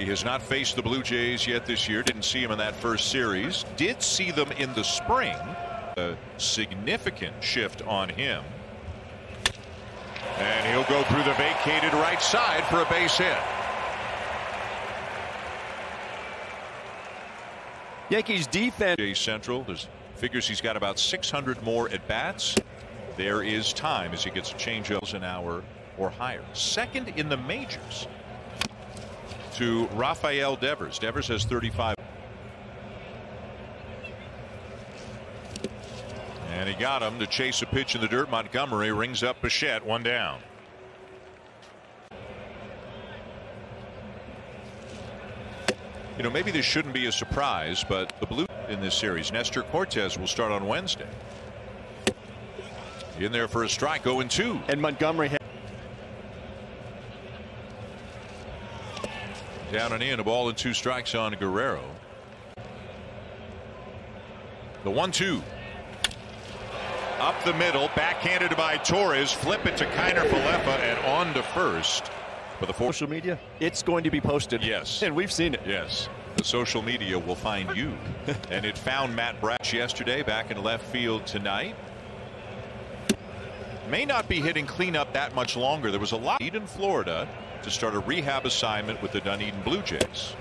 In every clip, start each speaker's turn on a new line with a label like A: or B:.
A: He has not faced the Blue Jays yet this year. Didn't see him in that first series. Did see them in the spring. A significant shift on him. And he'll go through the vacated right side for a base hit.
B: Yankees defense.
A: Jays Central. There's figures he's got about 600 more at bats. There is time as he gets a changeup an hour or higher. Second in the majors to Rafael Devers. Devers has 35. And he got him to chase a pitch in the dirt. Montgomery rings up Bichette, one down. You know, maybe this shouldn't be a surprise, but the Blue in this series, Nestor Cortes will start on Wednesday. In there for a strike, 0-2.
B: And Montgomery
A: down and in, a ball and 2 strikes on Guerrero. The 1-2. Up the middle, backhanded by Torres. Flip it to Kiner Falefa and on to first. For the
B: social media, it's going to be posted.
A: Yes.
B: And we've seen it.
A: Yes. The social media will find you. And it found Matt Brash yesterday, back in left field tonight. May not be hitting cleanup that much longer. There was a lot in Florida to start a rehab assignment with the Dunedin Blue Jays.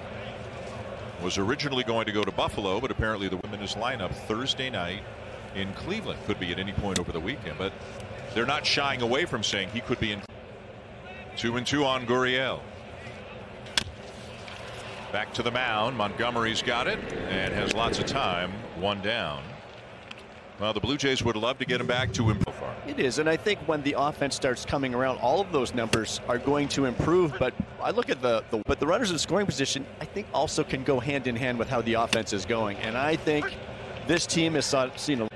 A: Was originally going to go to Buffalo, but apparently the women's lineup Thursday night in Cleveland. Could be at any point over the weekend, but they're not shying away from saying he could be in. 2-2 on Gurriel. Back to the mound. Montgomery's got it and has lots of time. One down. Well, the Blue Jays would love to get him back to improve.
B: It is, and I think when the offense starts coming around, all of those numbers are going to improve. But I look at the runners in scoring position, I think also can go hand in hand with how the offense is going. And I think this team has seen a.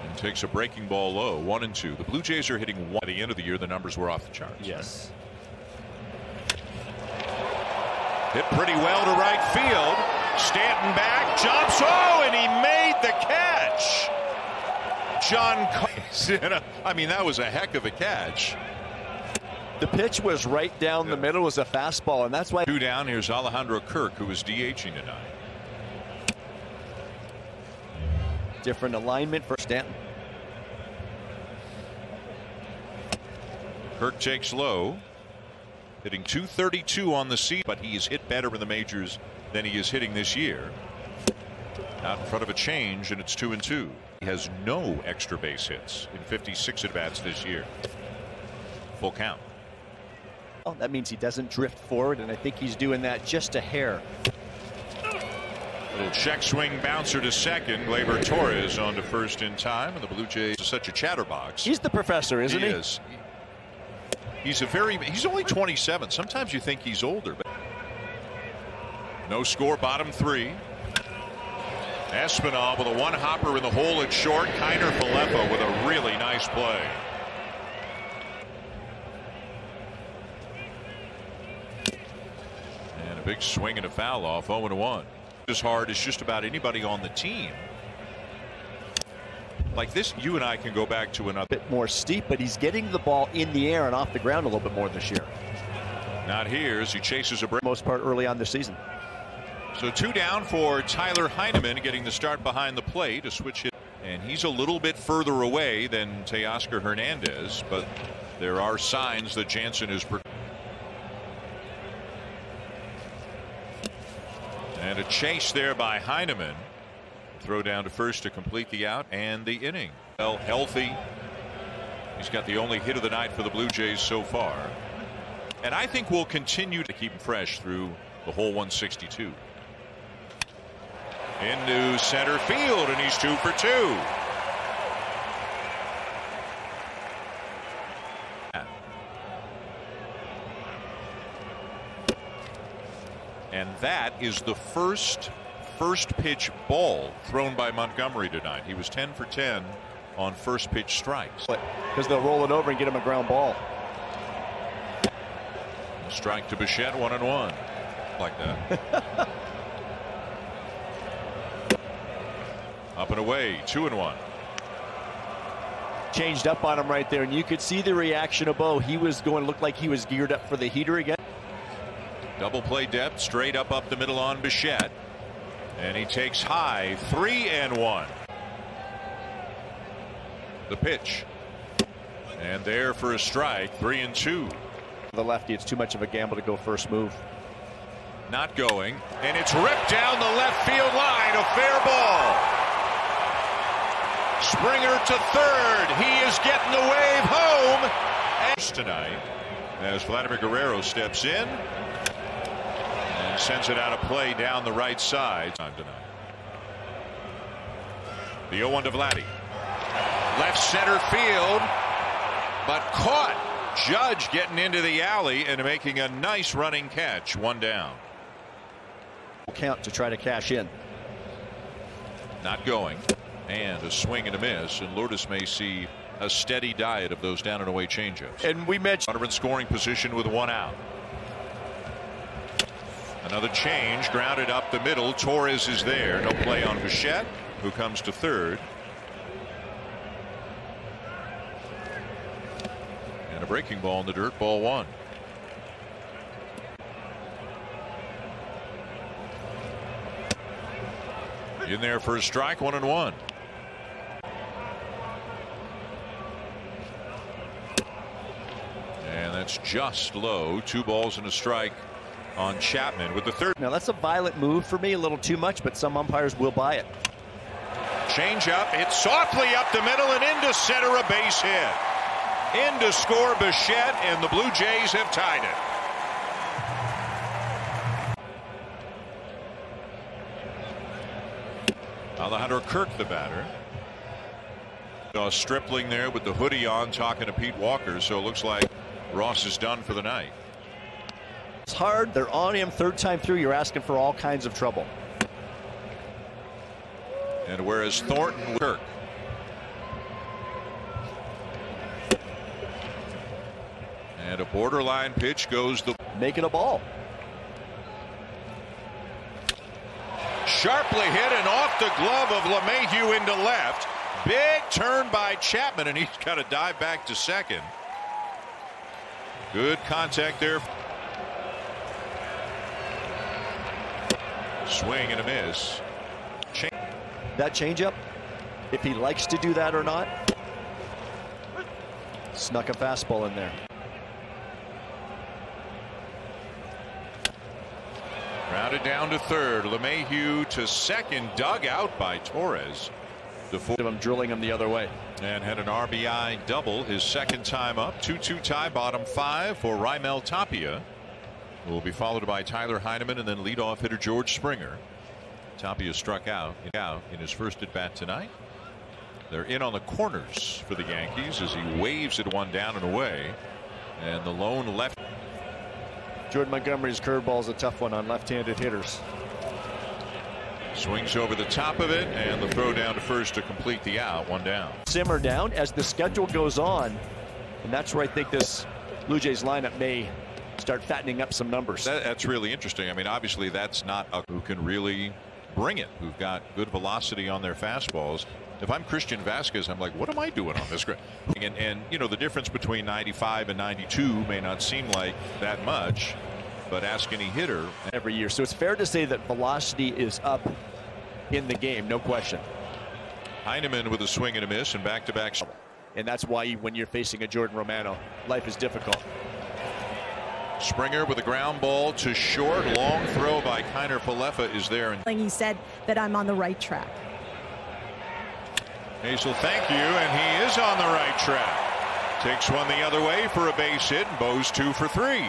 A: And takes a breaking ball low, 1-2. The Blue Jays are hitting 1 at the end of the year. The numbers were off the charts.
B: Yes.
A: Hit pretty well to right field. Stanton back, jumps, and he made the catch. John, I mean, that was a heck of a catch.
B: The pitch was right down the middle, was a fastball, and that's why.
A: 2 down. Here's Alejandro Kirk, who is DHing tonight.
B: Different alignment for Stanton.
A: Kirk takes low, hitting .232 on the season, but he has hit better in the majors than he is hitting this year. Out in front of a change, and it's 2-2. He has no extra base hits in 56 at-bats this year. Full count.
B: Well, that means he doesn't drift forward, and I think he's doing that just a hair.
A: Little check swing bouncer to second. Gleyber Torres on to first in time, and the Blue Jays are such a chatterbox.
B: He's the professor, isn't he?
A: He is. He's only 27. Sometimes you think he's older, but no score, bottom 3. Espinal with a one-hopper in the hole at short. Kiner Falefa with a really nice play. And a big swing and a foul off, 0-1. As hard as just about anybody on the team. Like this, you and I can go back to another.
B: Bit more steep, but he's getting the ball in the air and off the ground a little bit more this year.
A: Not here as he chases a break.
B: Most part early on this season.
A: So 2 down for Tyler Heineman, getting the start behind the plate, a switch hit. And he's a little bit further away than Teoscar Hernandez, but there are signs that Jansen is. And a chase there by Heineman. Throw down to first to complete the out and the inning. Well, healthy. He's got the only hit of the night for the Blue Jays so far. And I think we'll continue to keep him fresh through the whole 162. Into center field, and he's 2 for 2. And that is the first pitch ball thrown by Montgomery tonight. He was 10 for 10 on first pitch strikes.
B: Because they'll roll it over and get him a ground ball.
A: A strike to Bichette, 1-1. Like that. Up and away, 2-1.
B: changed up on him right there, and you could see the reaction of Bo. He was going, looked like he was geared up for the heater again.
A: Double play depth, straight up the middle on Bichette, and he takes high, 3-1. The pitch, and there for a strike, 3-2.
B: The lefty, it's too much of a gamble to go first move.
A: Not going, and it's ripped down the left field line. A fair ball. Springer to third. He is getting the wave home. And tonight, as Vladimir Guerrero steps in and sends it out of play down the right side. Tonight. The 0-1 to Vladdy. Left center field, but caught. Judge getting into the alley and making a nice running catch. One down.
B: Count to try to cash in.
A: Not going, and a swing and a miss, and Lourdes may see a steady diet of those down and away changeups.
B: And we mentioned
A: runner in scoring position with 1 out. Another change, grounded up the middle. Torres is there. No play on Bichette, who comes to third. And a breaking ball in the dirt, ball 1. In there for a strike, 1-1. And that's just low. 2 balls and a strike on Chapman with the third.
B: Now that's a violent move for me, a little too much, but some umpires will buy it.
A: Change up, it's softly up the middle and into center, a base hit. In to score Bichette, and the Blue Jays have tied it. Alejandro Kirk, the batter. Stripling there with the hoodie on, talking to Pete Walker, so it looks like Ross is done for the night.
B: It's hard. They're on him third time through. You're asking for all kinds of trouble.
A: And whereas Thornton, Kirk. And a borderline pitch goes the.
B: Make it a ball.
A: Sharply hit and off the glove of LeMahieu into left. Big turn by Chapman, and he's got to dive back to second. Good contact there. Swing and a miss.
B: That changeup, if he likes to do that or not. Snuck a fastball in there.
A: Grounded down to third. LeMahieu to second, dug out by Torres.
B: I'm drilling him the other way.
A: And had an RBI double his second time up. 2-2 tie, bottom 5 for Raimel Tapia, who will be followed by Tyler Heineman and then leadoff hitter George Springer. Tapia struck out in his first at bat tonight. They're in on the corners for the Yankees as he waves it one down and away. And the lone left.
B: Jordan Montgomery's curveball is a tough one on left-handed hitters.
A: Swings over the top of it, and the throw down to first to complete the out. One down.
B: Simmer down as the schedule goes on, and that's where I think this Blue Jays lineup may start fattening up some numbers.
A: That's really interesting. I mean, obviously that's not a who can really bring it, who've got good velocity on their fastballs. If I'm Christian Vasquez, I'm like, what am I doing on this ground? And you know, the difference between 95 and 92 may not seem like that much, but ask any hitter
B: every year. So it's fair to say that velocity is up in the game, no question.
A: Heineman with a swing and a miss and back-to-back.
B: And that's why when you're facing a Jordan Romano, life is difficult.
A: Springer with a ground ball to short. Long throw by Kiner Falefa is there.
C: And he said that I'm on the right track.
A: Hazel, thank you, and he is on the right track. Takes one the other way for a base hit, and Bo's 2 for 3.